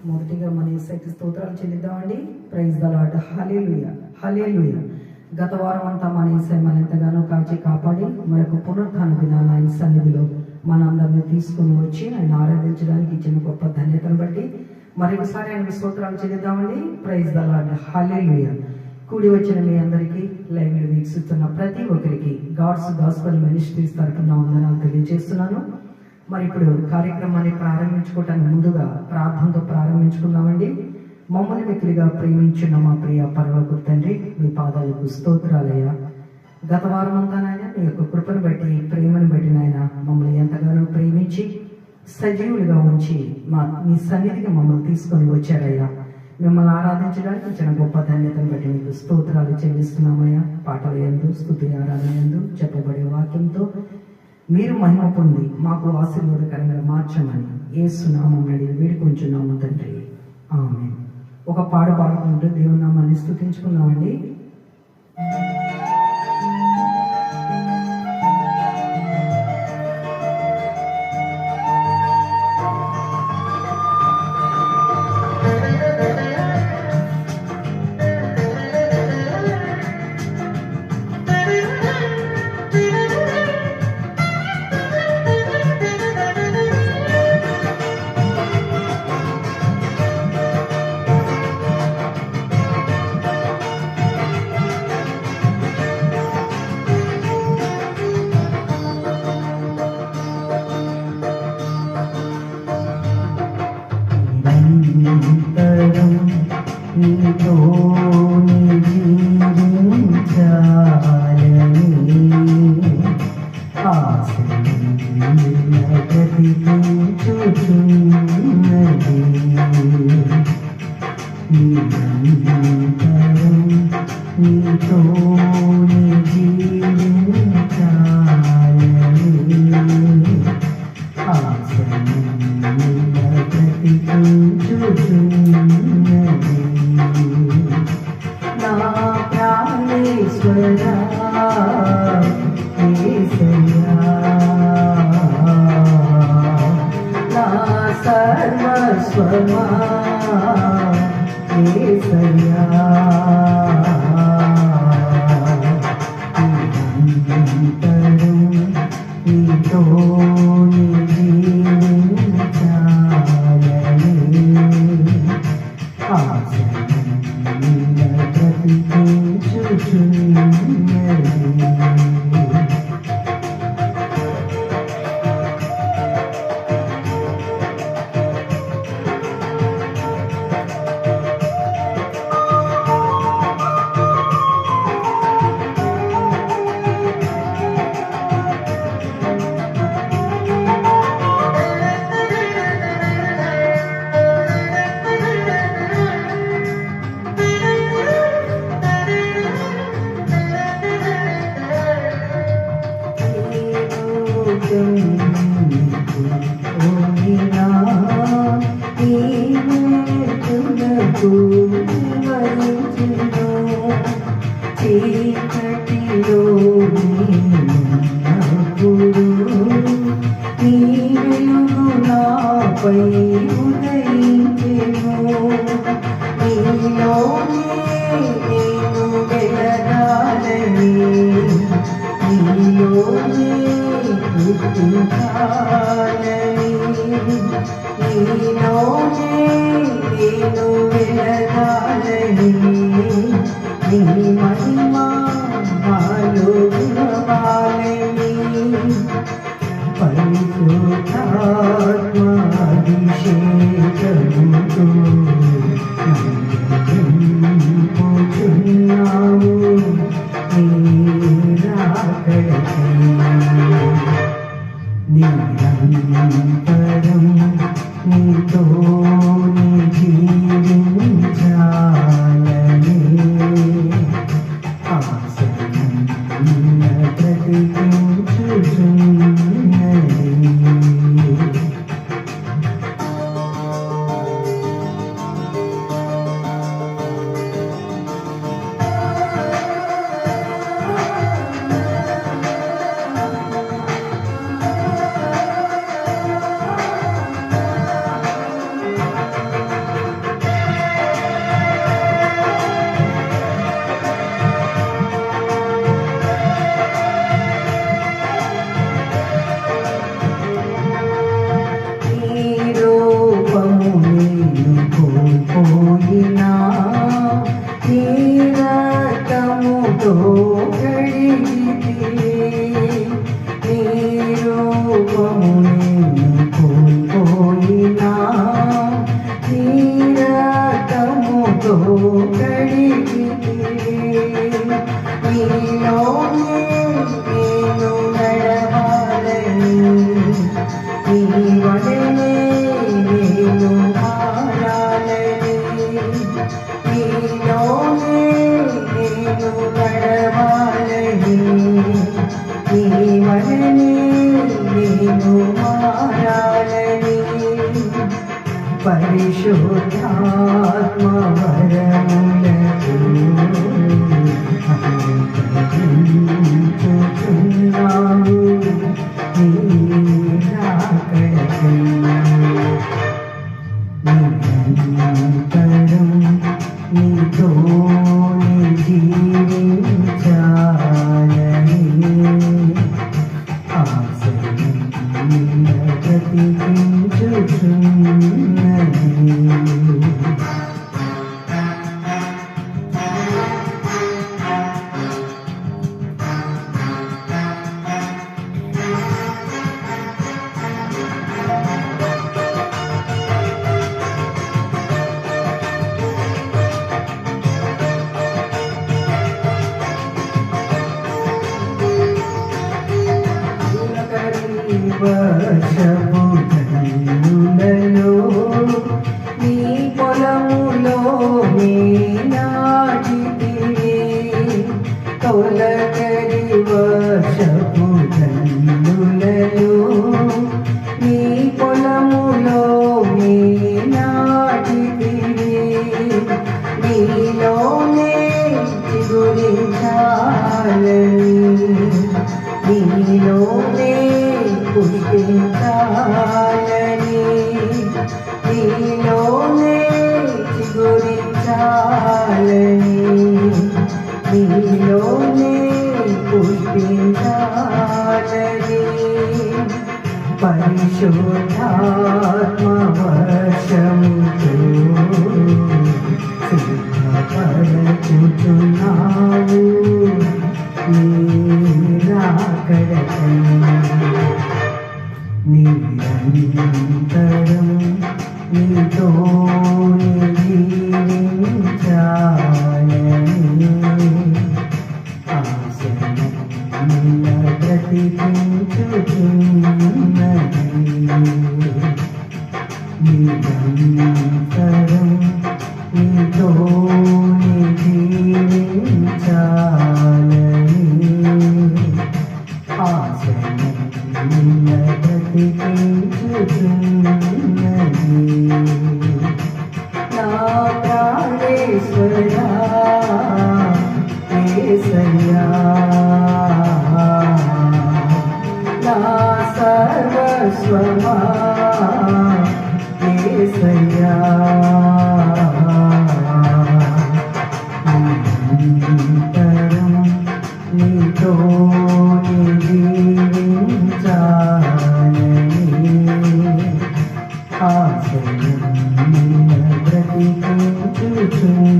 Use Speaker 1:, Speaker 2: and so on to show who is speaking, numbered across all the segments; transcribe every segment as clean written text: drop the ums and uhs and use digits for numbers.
Speaker 1: మొదటిగా మన యేసయ్యకి స్తోత్రాలు చెల్లిద్దామండి. Praise the lord. Hallelujah, hallelujah. గత వారం అంతా మన యేసయ్య మన ఎంతగానో కాచి కాపాడి మరొక పునరుత్థాన దినాన్ని ఆయన సన్నిధిలో మనందరినీ తీసుకుని వచ్చి ఆయన ఆరాధించడానికి ఇచ్చిన గొప్ప ధన్యతను బట్టి మరొకసారి ఆయన స్తోత్రాలు చెల్లిద్దామండి. Praise the lord. హల్లెలూయా. కూడి వచ్చిన మీ అందరికీ, లైవ్ లో వీక్షిస్తున్న ప్రతి ఒక్కరికి గాడ్స్ గాస్పెల్ మినిస్ట్రీస్ తరఫున వందనాలు తెలియజేస్తున్నాను. మరి ఇప్పుడు కార్యక్రమాన్ని ప్రారంభించుకోవటానికి ముందుగా ప్రార్థనతో ప్రారంభించుకుందామండి. మమ్మల్ని మిక్కిలిగా ప్రేమించిన మా ప్రియ పరలోకపు తండ్రి, మీ పాదాలకు స్తోత్రాలయ్యా. గత వారం అంతా నాయన మీ యొక్క కృపను బట్టి, ప్రేమను బట్టి నాయన మమ్మల్ని ఎంతగానో ప్రేమించి సజీవులుగా ఉంచి మీ సన్నిధికి మమ్మల్ని తీసుకొని వచ్చారయ్యా. మిమ్మల్ని ఆరాధించడానికి ఇచ్చిన గొప్ప ధన్యతను బట్టి మీకు స్తోత్రాలు చెల్లిస్తున్నామయ్యా. పాటల యందు, స్తుతి ఆరాధన యందు చెప్పబడే వాక్యంతో మీరు మహిమ పొంది మాకు ఆశీర్వాదకరంగా మార్చమని యేసు నామమున అడిగి వేడుకొంచున్నాము తండ్రి, ఆమేన్. ఒక పాట పాడుకుంటూ దేవుని నామాన్ని స్తుతించుకున్నామండి.
Speaker 2: నిరంతరం నీతో
Speaker 1: కడిగితివి నీలోనే నేను నడవాలని నీ వలనే నేను మారాలని నీలోనే నేను నడవాలని నీ వలనే నేను మారాలని పరిశుద్ధాత్మ వరములకు అనుగ్రహించుచున్నావు నీ రాకడకై నిరంతరం నీతోనే జీవించాలని ఆశలు బ్రతికించుచున్నది. వర్షపు ధనులలో నీ పొలములో నీ నాటితివి తొలకరి వర్షపు ధనులలో నీ పొలములో నీ నాటితివి నీలోనే చిగురించాలని నీలోనే పుష్పించాలని నీలోనే చిగురించాలని నీలోనే పుష్పించాలని పరిశుద్ధాత్మ వర్షముతో సిద్ధపరచుచున్నావు నీ రాకడకై నిరంతరం నీతోనే జీవించాలని ఆశను బ్రతికించుచున్నది. నిరంతరం నీతోనే జీవించాలని ఆశను బ్రతికించుచున్నది. నా ప్రాణేశ్వరా యేసయ్యా నా సర్వస్వమా యేసయ్యా నిరంతరం నీతోనే జీవించాలని ఆశను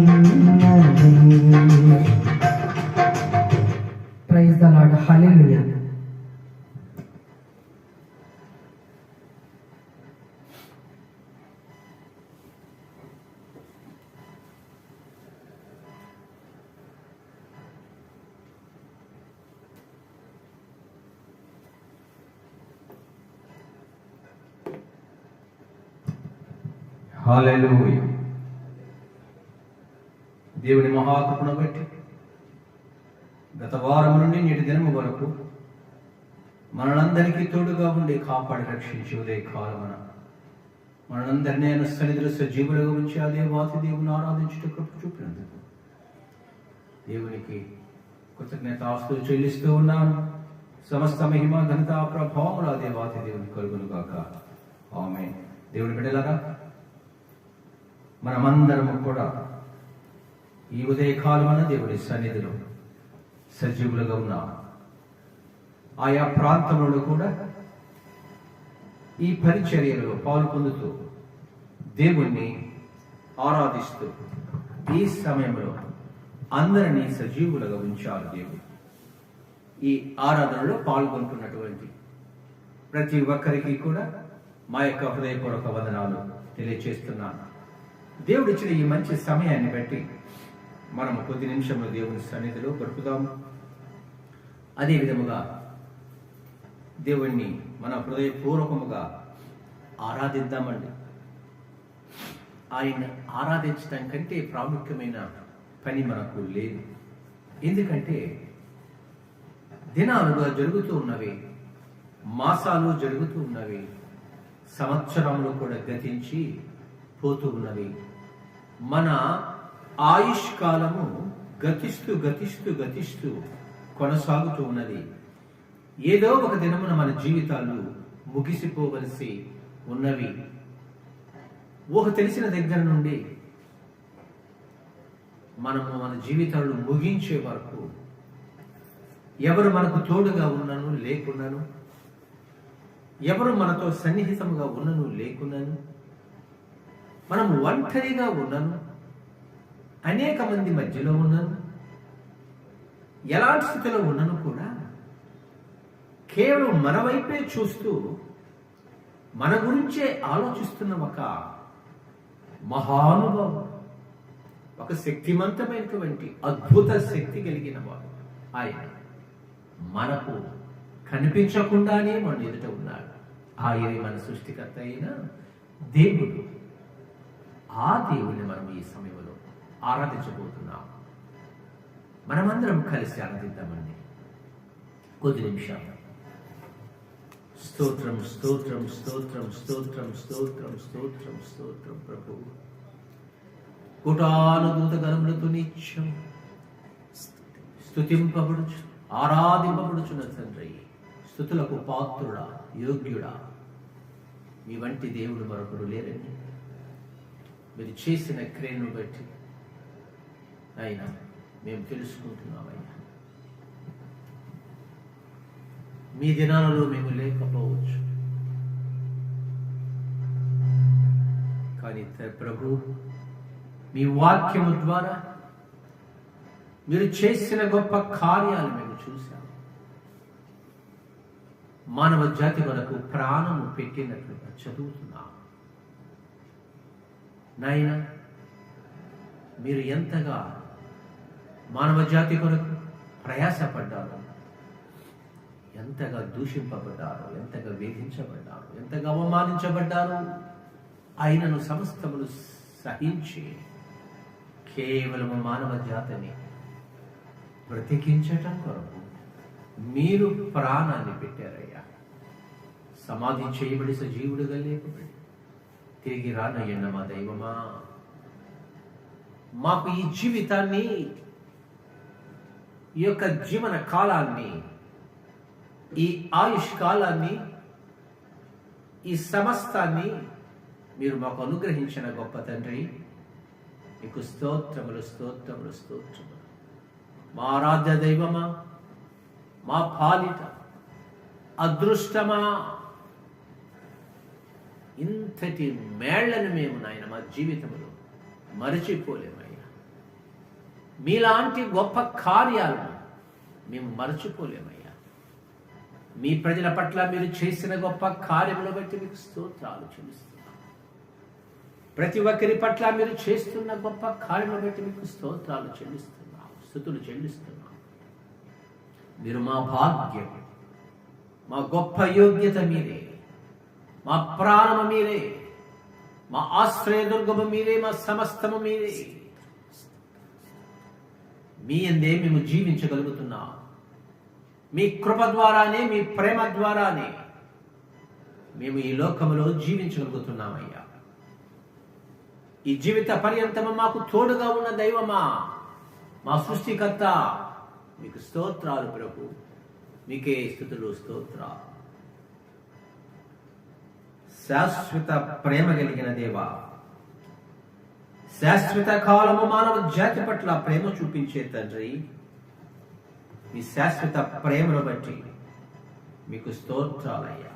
Speaker 1: బ్రతికించుచున్నది. Praise the lord. Hallelujah.
Speaker 2: Hallelujah. దేవుని మహాకృపను బట్టి గత వారం నుండి నేటి దినము వరకు మనందరికీ తోడుగా ఉండి కాపాడి రక్షించి ఉదయ కాలమున మనందరినీ ఆయన సన్నిధిలో సజీవులుగా ఉంచి ఆ దేవాతి దేవుని ఆరాధించుటకు కృప చూపినందుకు దేవునికి కృతజ్ఞతాస్తుతులు చెల్లిస్తూ ఉన్నాను. సమస్త మహిమ ఘనత ప్రభావములు ఆ దేవాతి దేవుని కలుగును గాక. ఆమేన్. దేవుని బిడ్డలారా, మనమందరము కూడా ఈ ఉదయకాలమున దేవుడి సన్నిధిలో సజీవులుగా ఉన్నాం. ఆయా ప్రాంతంలో కూడా ఈ పరిచర్యలో పాల్పొందుతూ దేవుణ్ణి ఆరాధిస్తూ ఈ సమయంలో అందరినీ సజీవులుగా ఉంచాలి. దేవుడు ఈ ఆరాధనలో పాల్గొంటున్నటువంటి ప్రతి ఒక్కరికి కూడా మా యొక్క హృదయపూర్వక వందనాలు తెలియచేస్తున్నాను. దేవుడు ఇచ్చిన ఈ మంచి సమయాన్ని బట్టి మనం కొద్ది నిమిషంలో దేవుని సన్నిధిలో గడుపుదాము. అదే విధముగా దేవుణ్ణి మన హృదయపూర్వకముగా ఆరాధిద్దామండి. ఆయన ఆరాధించడం కంటే ప్రాముఖ్యమైన పని మనకు లేదు. ఎందుకంటే దినాలుగా జరుగుతూ ఉన్నవి, మాసాలు జరుగుతూ ఉన్నవి, సంవత్సరంలో కూడా గతించి పోతూ ఉన్నవి. మన ఆయుష్ కాలము గతిస్తూ గతిస్తూ గతిస్తూ కొనసాగుతూ ఉన్నది. ఏదో ఒక దినమున మన జీవితాలు ముగిసిపోవలసి ఉన్నవి. ఊహ తెలిసిన దగ్గర నుండి మనము మన జీవితాలు ముగించే వరకు ఎవరు మనకు తోడుగా ఉన్నను లేకున్నాను, ఎవరు మనతో సన్నిహితంగా ఉన్నను లేకున్నాను, మనం ఒంటరిగా ఉన్నాను, అనేక మంది మధ్యలో ఉన్నాను, ఎలాంటి స్థితిలో ఉన్నాను కూడా కేవలం మన వైపే చూస్తూ మన గురించే ఆలోచిస్తున్న ఒక మహానుభావుడు, ఒక శక్తివంతమైనటువంటి అద్భుత శక్తి కలిగిన వాడు ఆయన మనకు కనిపించకుండానే మన ఎదుట ఉన్నాడు. ఆయనే మన సృష్టికర్త అయిన దేవుడు. ఆ దేవుని మనం ఈ సమయంలో ఆరాధించబోతున్నాం. మనమందరం కలిసి ఆరాధిద్దామండి కొద్ది నిమిషాలు. స్తోత్రం స్తోత్రం స్తోత్రం స్తోత్రం స్తోత్రం స్తోత్రం స్తోత్రం ప్రభు. కోటాను దూత గణములతో నిత్యం స్తుతింపబడుచు ఆరాధింపబడుచున్న తండ్రి, స్తుతులకు పాత్రుడా, యోగ్యుడా, మీ వంటి దేవుడు మరొకడు లేరని మీరు చేసిన క్రియను బట్టి అయినా మేము తెలుసుకుంటున్నామయ్యా. మీ దినాలలో మేము లేకపోవచ్చు, కానీ ప్రభు మీ వాక్యము ద్వారా మీరు చేసిన గొప్ప కార్యాలు మేము చూశాము. మానవ జాతి వరకు ప్రాణము పెట్టినట్లుగా చదువుతున్నాము. నాయన, మీరు ఎంతగా మానవ జాతి కొరకు ప్రయాసపడ్డారు, ఎంతగా దూషింపబడ్డారు, ఎంతగా వేధించబడ్డారు, ఎంతగా అవమానించబడ్డారు. ఆయనను సమస్తములు సహించి కేవలము మానవ జాతిని బ్రతికించటం కొరకు మీరు ప్రాణాన్ని పెట్టారయ్యా. సమాధి చేయబడి సజీవుడుగా లేకపోతే తిరిగి రానయ్యన్న మా దైవమా, మాకు ఈ జీవితాన్ని, ఈ యొక్క జీవన కాలాన్ని, ఈ ఆయుష్ కాలాన్ని, ఈ సమస్తాన్ని మీరు మాకు అనుగ్రహించిన గొప్ప తండ్రి, మీకు స్తోత్రములు స్తోత్రములు స్తోత్రములు. మా ఆరాధ్య దైవమా, మా పాలిట అదృష్టమా, ఇంతటి మేళ్లను మేము నాయన మా జీవితంలో మరచిపోలేమయ్యా. మీలాంటి గొప్ప కార్యాలను మేము మరచిపోలేమయ్యా. మీ ప్రజల పట్ల మీరు చేసిన గొప్ప కార్యములు బట్టి మీకు స్తోత్రాలు చెల్లిస్తున్నాం. ప్రతి ఒక్కరి పట్ల మీరు చేస్తున్న గొప్ప కార్యములు బట్టి మీకు స్తోత్రాలు చెల్లిస్తున్నాం, స్తుతులు చెల్లిస్తున్నాం. మీరు మా భాగ్యం, మా గొప్ప యోగ్యత మీరే, మా ప్రాణము మీరే, మా ఆశ్రయదుర్గము మీరే, మా సమస్తము మీరే. మీ అందే మేము జీవించగలుగుతున్నాం. మీ కృప ద్వారానే, మీ ప్రేమ ద్వారానే మేము ఈ లోకములో జీవించగలుగుతున్నామయ్యా. ఈ జీవిత పర్యంతము మాకు తోడుగా ఉన్న దైవమా, మా సృష్టికర్త, మీకు స్తోత్రాలు ప్రభు. మీకే స్తుతులు స్తోత్రాలు. శాశ్వత ప్రేమ కలిగిన దేవా, శాశ్వత కాలము మానవ జాతి పట్ల ప్రేమ చూపించే తండ్రి, ఈ శాశ్వత ప్రేమను బట్టి మీకు స్తోత్రాలయ్యా.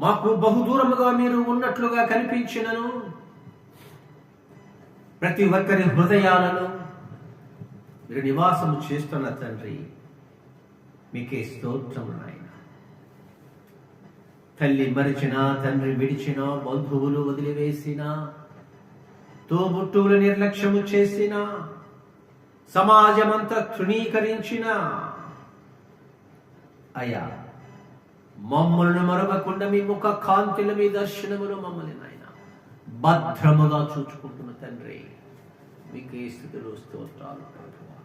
Speaker 2: మాకు బహుదూరముగా మీరు ఉన్నట్లుగా కనిపించినను ప్రతి ఒక్కరి హృదయాలలో మీరు నివాసము చేస్తున్న తండ్రి, మీకే స్తోత్రము నాయన. తల్లి మరిచిన, తండ్రి విడిచిన, బంధువులు వదిలివేసిన, తోబుట్టువుల నిర్లక్ష్యము చేసిన, సమాజమంతా తృణీకరించిన అయ్యా, మమ్మల్ని మరవకుండా మీ ముఖ కాంతిల మీ దర్శనములు మమ్మల్ని నాయన భద్రముగా చూచుకుంటున్న తండ్రి, మీకే స్థితిలో స్తోత్రాలు ప్రభువా.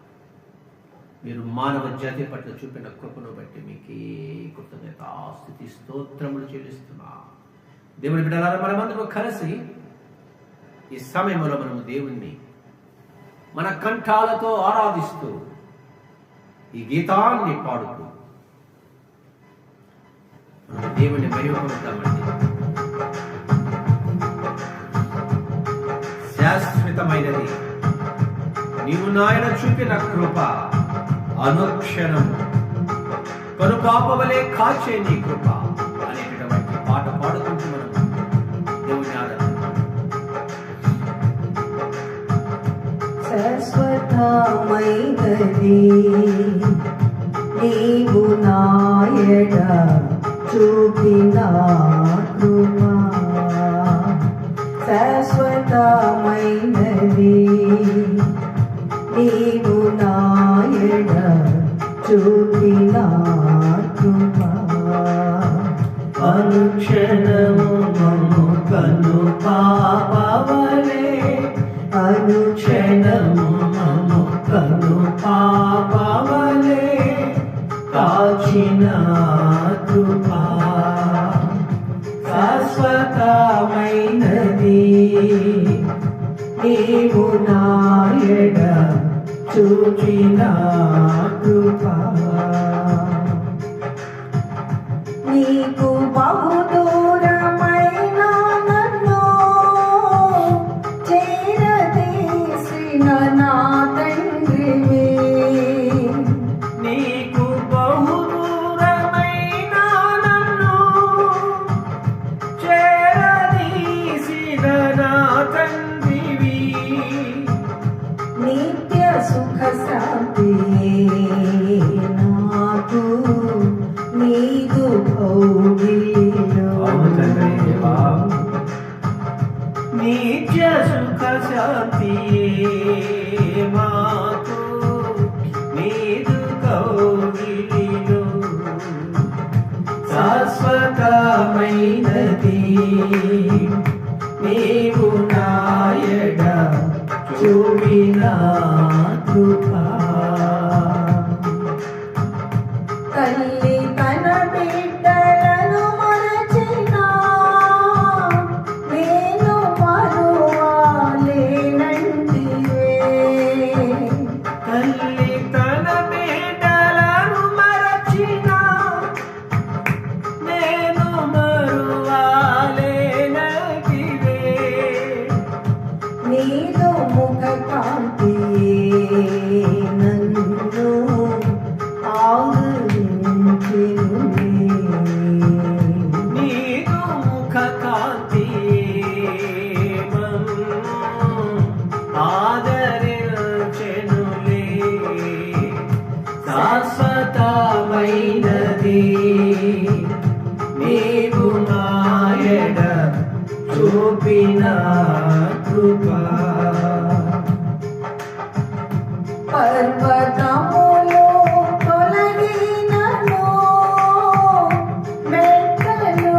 Speaker 2: మీరు మానవ జాతి పట్ల చూపిన కృపను బట్టి మీకే కృతజ్ఞత స్తుతి స్తోత్రములు చెల్లిస్తున్నా. దేవుని బిడ్డలారా, మనమందరూ కలిసి ఈ సమయంలో మనము దేవుణ్ణి మన కంఠాలతో ఆరాధిస్తూ ఈ గీతాన్ని పాడుతూ దేవుని మహిమపరుద్దామండి. శాశ్వతమైనది నీవు నాయన చూపిన కృప, అనుక్షణం కనుపాపవలే కాచే నీ కృప అనేటటువంటి పాట పాడుకుంటూ మనం దేవుని ఆరాధిద్దాం.
Speaker 1: శాశ్వతమైనది నీవు నాయన చూపిన కృప, శాశ్వతమైనది నీవు నాయన చూపిన కృప,
Speaker 3: అనుక్షణము మమ్ము కను పాపవలే, అనుక్షణము మమ్ము కను పాపవలే కాచిన కృపా, శాశ్వతమైనది నీవు నాయన చూచిన కృపా.
Speaker 1: నీకు బహుదూరమైన నన్ను చేరదీసిన నా తండ్రివి,
Speaker 3: నీకు బహుదూరమైన నన్ను చేరదీసిన నా తండ్రివి,
Speaker 1: నిత్య సుఖ శాంతి నాకు నీదు కౌగిలిలో,
Speaker 3: నిత్య సుఖ శాంతి మాకు నీదు కౌగిలిలో, శాశ్వతమైనది నీవు నాయన చూపిన కృపా.
Speaker 1: తల్లి తన బిడ్డలను మరచినా నేను మరువలేనంటివే,
Speaker 3: తల్లి తన బిడ్డలను మరచినా నేను మరువలేనంటివే,
Speaker 1: నీదు ముఖ కాంతి నన్ను ఆదరించెనులే,
Speaker 3: నీదు ముఖ కాంతి మమ్ము ఆదరించెనులే, శాశ్వతమైనది నీవు నాయన చూపిన కృపా.
Speaker 1: పర్వతములు తొలగినను మెట్టలు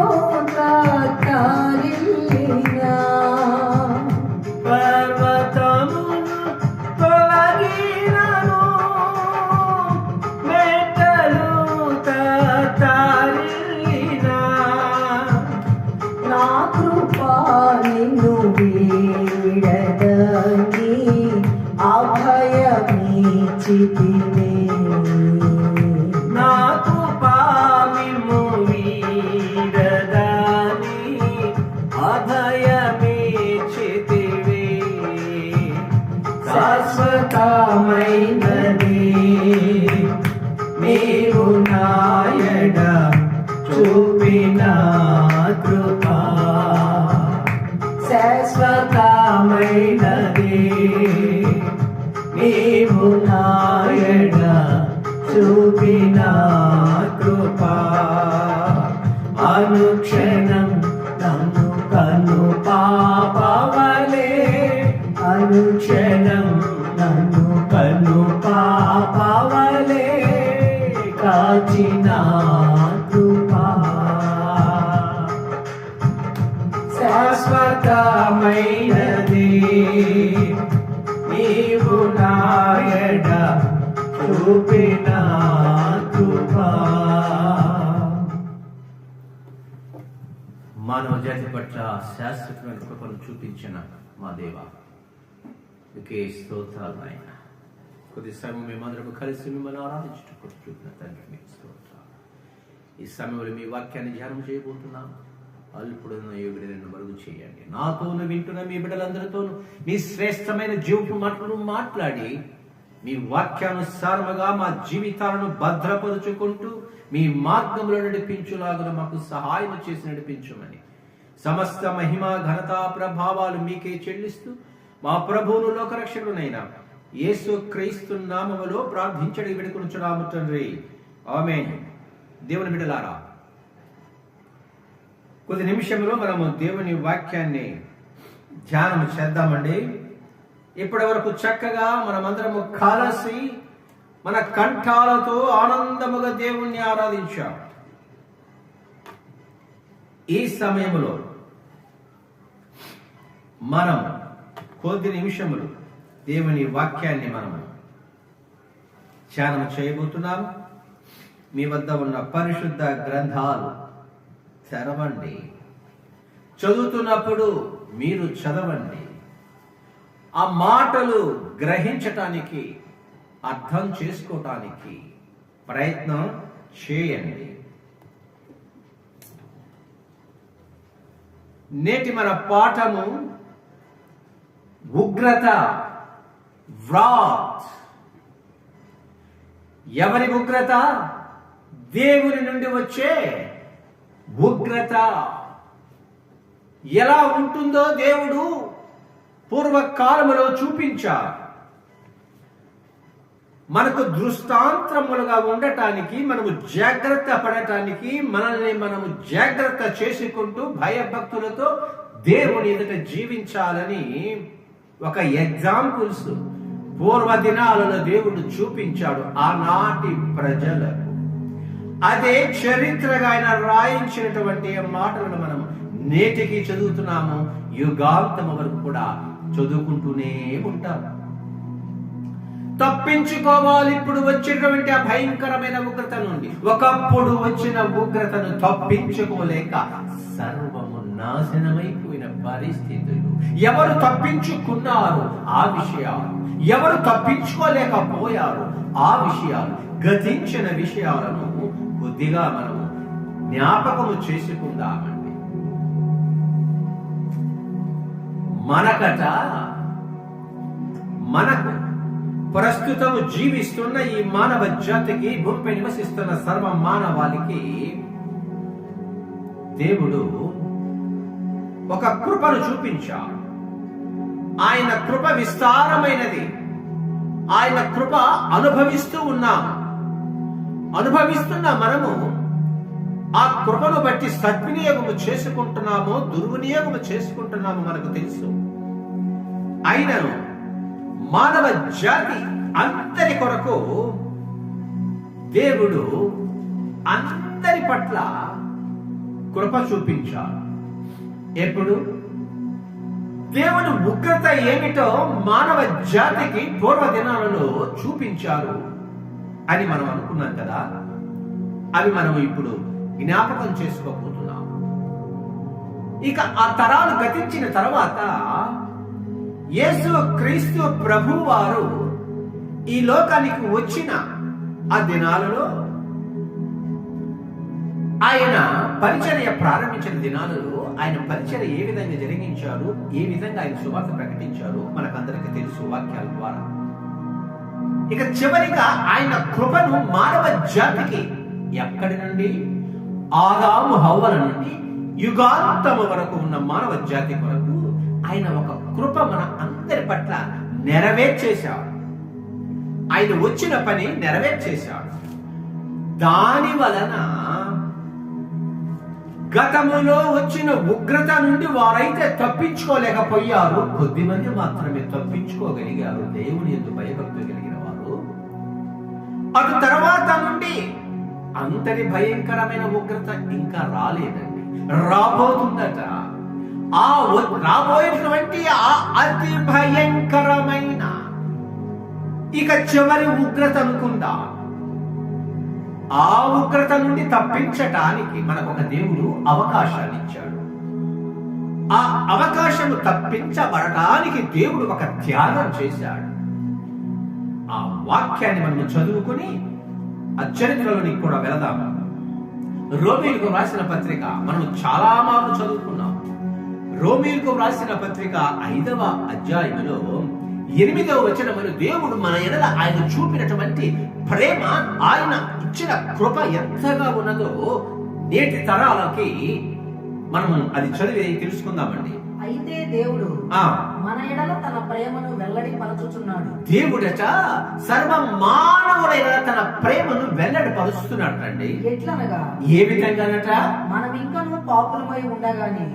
Speaker 1: తారిల్లినా,
Speaker 3: పర్వతములు తొలగినను మెట్టలు తారిల్లినా,
Speaker 1: నా కృపా నిన్ను వీడదని అభయమిచ్చితివే,
Speaker 3: నాకు పామిము వీడదాని అభయమిచ్చితివే, శాశ్వతమైనది నీవు నాయన చూపిన కృపా, శాశ్వతమైనది నీవు నాయన చూపిన కృపా. అనుక్షణం నన్ను కను పాపవలే, అనుక్షణం నన్ను కను పాపవలే కాచిన కృపా శాశ్వతమైనది నీవు నాయడ చూపిన కృపా.
Speaker 2: మానవ జాతి పట్ల శాశ్వతమైన కృపను చూపించిన మా దేవ మీకే స్తోత్రాలు నాయన. కొద్ది సమయం మేమందరం కలిసి మిమ్మల్ని ఆరాధించుటకు చూపిన తండ్రి మీకు స్తోత్రాలు. ఈ సమయంలో మీ వాక్యాన్ని ధ్యానం చేయబోతున్నాం. అల్పుడున్న యోగుడిని మరుగు చేయండి. నాతోను వింటున్న మీ బిడ్డలందరితోనూ మీ శ్రేష్టమైన జీవపు మాటలను మాట్లాడి మీ వాక్యానుసారముగా మా జీవితాలను భద్రపరుచుకుంటూ మీ మార్గంలో నడిపించులాగా మాకు సహాయం చేసి నడిపించమని సమస్త మహిమ ఘనత ప్రభావాలు మీకే చెల్లిస్తూ మా ప్రభువును లోకరక్షకుడైన యేసు క్రీస్తు నామములో ప్రార్థించడి వేడుకొనుచున్నాము తండ్రి, ఆమేన్. దేవుని బిడ్డలారా, కొద్ది నిమిషంలో మనము దేవుని వాక్యాన్ని ధ్యానం చేద్దామండి. ఇప్పటి వరకు చక్కగా మనమందరము కలిసి మన కంఠాలతో ఆనందముగా దేవుణ్ణి ఆరాధించాం. ఈ సమయంలో మనం కొద్ది నిమిషములు దేవుని వాక్యాన్ని మనము ధ్యానం చేయబోతున్నాం. మీ వద్ద ఉన్న పరిశుద్ధ గ్రంథాలు తెరవండి. చదువుతున్నప్పుడు మీరు చదవండి. ఆ మాటలు గ్రహించటానికి, అర్థం చేసుకోవటానికి ప్రయత్నం చేయండి. నేటి మన పాఠము ఉగ్రత, వ్రాత్. ఎవరి ఉగ్రత? దేవుని నుండి వచ్చే ఉగ్రత. ఎలా ఉంటుందో దేవుడు పూర్వకాలములో చూపించారు. మనకు దృష్టాంతములుగా ఉండటానికి, మనము జాగ్రత్త పడటానికి, మనల్ని మనము జాగ్రత్త చేసుకుంటూ భయభక్తులతో దేవుని ఎదుట జీవించాలని ఒక ఎగ్జాంపుల్స్ పూర్వ దినాలలో దేవుడు చూపించాడు ఆనాటి ప్రజలకు. అదే చరిత్రగా ఆయన రాయించినటువంటి మాటలను మనం నేటికి చదువుతున్నాము. యుగాంతము వరకు కూడా చదువుకుంటూనే ఉంటాం. తప్పించుకోవాలి ఇప్పుడు వచ్చేటువంటి ఆ భయంకరమైన ఉగ్రత నుండి. ఒకప్పుడు వచ్చిన ఉగ్రతను తప్పించుకోలేక సర్వము నాశనమైపోయిన పరిస్థితులు. ఎవరు తప్పించుకున్నారు ఆ విషయాలు, ఎవరు తప్పించుకోలేకపోయారు ఆ విషయాలు, గతించిన విషయాలను కొద్దిగా మనము జ్ఞాపకము చేసుకుందామండి. మనకు ప్రస్తుతము జీవిస్తున్న ఈ మానవ జాతికి, భూమిపై నివసిస్తున్న సర్వ మానవాళికి దేవుడు ఒక కృపను చూపించాడు. ఆయన కృప విస్తారమైనది. ఆయన కృప అనుభవిస్తున్న మనము ఆ కృపను బట్టి సద్వినియోగము చేసుకుంటున్నామో దుర్వినియోగము చేసుకుంటున్నామో మనకు తెలుసు. అయినను మానవ జాతి అందరి కొరకు దేవుడు అందరి పట్ల కృప చూపించాడు. ఎప్పుడు? దేవుని ఉగ్రత ఏమిటో మానవ జాతికి పూర్వ దినాలలో చూపించారు అని మనం అనుకున్నాం కదా. అవి మనం ఇప్పుడు జ్ఞాపకం చేసుకోబోతున్నాం. ఇక ఆ తరాలు గతించిన తర్వాత యేసు క్రీస్తు ప్రభు వారు ఈ లోకానికి వచ్చిన ఆ దినాలలో, ఆయన పరిచర్య ప్రారంభించిన దినాలలో ఆయన పరిచర్య ఏ విధంగా జరిగించారు, ఏ విధంగా ఆయన సువార్త ప్రకటించారు మనకందరికీ తెలుసు వాక్యాల ద్వారా. ఇక చివరిగా ఆయన కృపను మానవ జాతికి ఎక్కడి నుండి? ఆదాము హవ్వల నుండి యుగాంతము వరకు ఉన్న మానవ జాతి వరకు ఆయన ఒక కృప మన అందరి పట్ల నెరవేర్చేశాడు. ఆయన వచ్చిన పని నెరవేర్చేశాడు. దాని వలన గతములో వచ్చిన ఉగ్రత నుండి వారైతే తప్పించుకోలేకపోయారు, కొద్దిమంది మాత్రమే తప్పించుకోగలిగారు. దేవుని యందు భయభక్తులు కలిగిన వారు. అటు తర్వాత నుండి అంతటి భయంకరమైన ఉగ్రత ఇంకా రాలేదండి, రాబోతుందట. ఆ రాబోయేటువంటి ఆ అతి భయంకరమైన ఇక చివరి ఉగ్రత అనుకుంటా, ఆ ఉగ్రత నుండి తప్పించటానికి మనకు ఒక దేవుడు అవకాశాన్ని ఇచ్చాడు. ఆ అవకాశము తప్పించబడటానికి దేవుడు ఒక త్యాగం చేశాడు. ఆ వాక్యాన్ని మనం చదువుకుని ఆ చరిత్రలోనికి కూడా వెళదాము. రోమీయులకు రాసిన పత్రిక మనం చాలా మార్లు చదువుకున్నాం. రోమీయులకు రాసిన పత్రిక 5వ అధ్యాయములో 8వ వచనములో దేవుడు మన ఎడల ఆయన చూపినటువంటి ప్రేమ, ఆయన ఇచ్చిన కృప ఎంతగా ఉన్నదో నేటి తరాలకి మనము అది చదివి తెలుసుకుందామండి.
Speaker 1: అయితే దేవుడు మన ఎడల తన ప్రేమను వెల్లడి పరచుచున్నాడు.
Speaker 2: దేవుడట సర్వ మానవుడైన తన ప్రేమను వెల్లడి పరుస్తున్నాడు అండి.
Speaker 1: ఎట్లనగా,
Speaker 2: ఏ విధంగానట,
Speaker 1: మనం ఇంకనూ పాపులమై ఉండగానే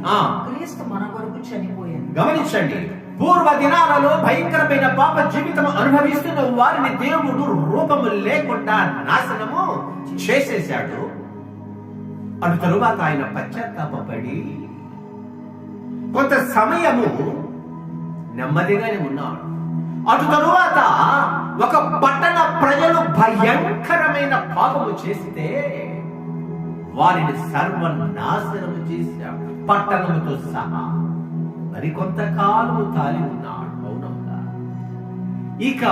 Speaker 1: క్రీస్తు మన కొరకు చనిపోయాడు.
Speaker 2: గమనించండి, పూర్వ దినాలలో భయంకరమైన పాప జీవితం అనుభవిస్తున్న వారిని దేవుడు రూపము లేకుండా నాశనము చేసేశాడు. అటు తరువాత ఆయన పశ్చాత్తాపడి కొంత సమయము నెమ్మదిగానే ఉన్నాడు. అటు తరువాత ఒక పట్టణ ప్రజలు భయంకరమైన పాపము చేస్తే వారిని సర్వనాశనము చేశాడు, పట్టణముతో సహా. మరి కొంతకాలము తాలి ఉన్నాడు మౌనంగా. ఇక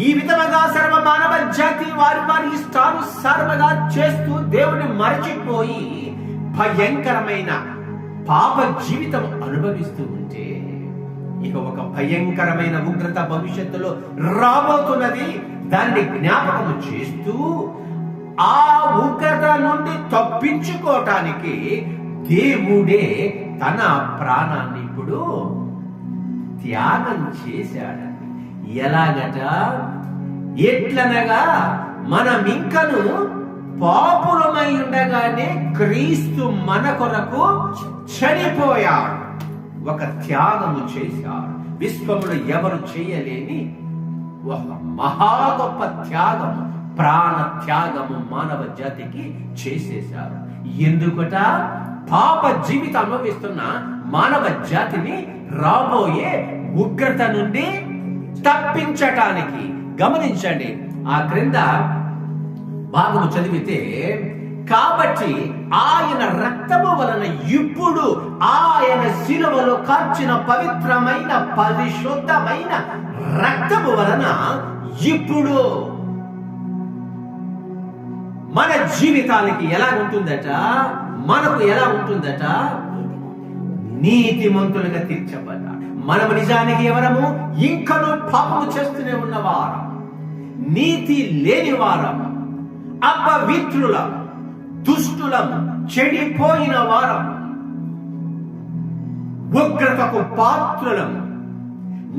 Speaker 2: ఈ విధముగా సర్వ మానవ జాతి వారి వారి ఇష్టానుసారముగా చేస్తూ దేవుని మరచిపోయి భయంకరమైన పాప జీవితం అనుభవిస్తూ ఉంటే ఇక ఒక భయంకరమైన ఉగ్రత భవిష్యత్తులో రాబోతున్నది. దాన్ని జ్ఞాపకం చేస్తూ ఆ ఉగ్రత నుండి తప్పించుకోవటానికి దేవుడే తన ప్రాణాన్ని ఇప్పుడు త్యాగం చేశాడు. ఎలాగట, ఎట్లనగా మనం ఇంకను పాపులమై ఉండగానే క్రీస్తు మన కొరకు చనిపోయాడు, ఒక త్యాగము చేశాడు. విశ్వములో ఎవరు చేయలేని ఒక మహా గొప్ప త్యాగము, ప్రాణ త్యాగము మానవ జాతికి చేసేశారు. ఎందుకట, పాప జీవితం అనుభవిస్తున్న మానవ జాతిని రాబోయే ఉగ్రత నుండి తప్పించటానికి. గమనించండి, ఆ క్రింద భాగము చదివితే, కాబట్టి ఆయన రక్తము వలన ఇప్పుడు ఆయన శిలువలో కార్చిన పవిత్రమైన పరిశుద్ధమైన రక్తము వలన ఇప్పుడు మన జీవితానికి ఎలా ఉంటుందట, మనకు ఎలా ఉంటుందట, నీతిమంతులుగా తీర్చబడ్డాడు. మనము నిజానికి ఎవరము, ఇంకను పాపము చేస్తూనే ఉన్నవారం, నీతి లేని వారం, అపవిత్రులం, దుష్టులం, చెడిపోయిన వారం, ఉగ్రతకు పాత్రులం,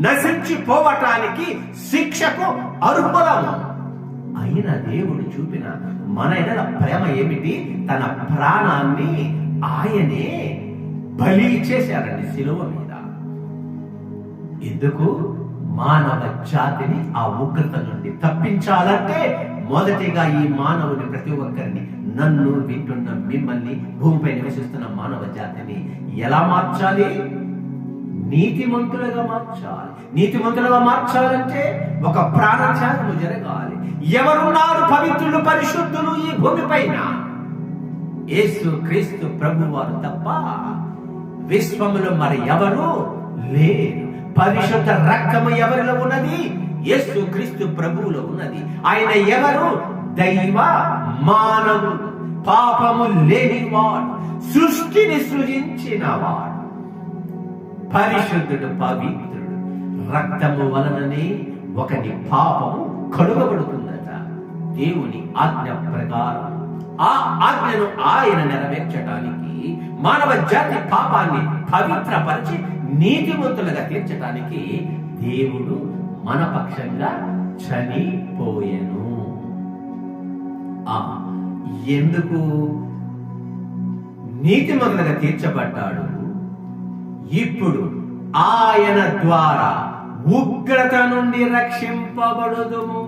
Speaker 2: నశించిపోవటానికి శిక్షకు అర్హులము. అయిన దేవుడు చూపిన మన ఎడల ప్రేమ ఏమిటి, తన ప్రాణాన్ని ఆయనే బలి చేశారండి శిలువ మీద. ఎందుకు, మానవ జాతిని ఆ ఉగ్రత నుండి తప్పించాలంటే మొదటిగా ఈ మానవుని ప్రతి ఒక్కరిని, నన్ను వింటున్న మిమ్మల్ని, భూమిపై నివసిస్తున్న మానవ జాతిని ఎలా మార్చాలి, నీతిమంతులుగా మార్చాలి. నీతిమంతులుగా మార్చాలంటే ఒక ప్రాణత్యాగము జరగాలి. ఎవరున్నారు పవిత్రులు, పరిశుద్ధులు ఈ భూమిపైన? యేసు క్రీస్తు ప్రభువారు తప్ప విశ్వములో మరి ఎవరు లేరు. పరిశుద్ధ రక్తము ఎవరిలో ఉన్నది? యేసు క్రీస్తు ప్రభువులో ఉన్నది. ఆయన ఎవరు? దైవ మానవుడు, పాపము లేనివాడు, సృష్టిని సృజించిన వాడు, పరిశుద్ధుడు, పవిత్రుడు. రక్తము వలననే ఒకని పాపము కడుగబడుతుందట దేవుని ఆజ్ఞ ప్రకారం. ఆ ఆజ్ఞను ఆయన నెరవేర్చడానికి, మానవ జాతి పాపాన్ని పవిత్రపరిచి నీతిమంతులుగా తీర్చడానికి దేవుడు మన పక్షంగా చనిపోయెను. ఎందుకు? నీతిమంతులుగా తీర్చబడ్డాడు. ఇప్పుడు ఆయన ద్వారా ఉగ్రత నుండి రక్షింపబడుదుము.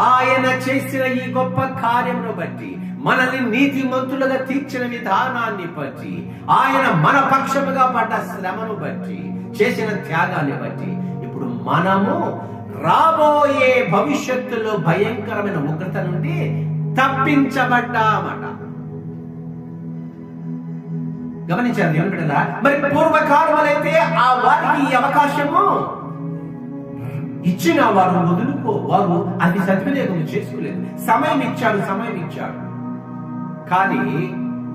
Speaker 2: ఆయన చేసిన ఈ గొప్ప కార్యమును బట్టి, మనల్ని నీతిమంతులుగా తీర్చిన విధానాన్ని బట్టి, ఆయన మన పక్షముగా పడ్డ శ్రమను బట్టి, చేసిన త్యాగాన్ని బట్టి ఇప్పుడు మనము రాబోయే భవిష్యత్తులో భయంకరమైన ఉగ్రత నుండి తప్పించబడ్డామట. గమనించారు దేవుని బిడ్డలారా? మరి పూర్వకాలములైతే ఆ వారికి ఈ అవకాశము ఇచ్చిన వారు వారు అది సద్వినియోగం చేసుకోలేదు. సమయం ఇచ్చాడు కానీ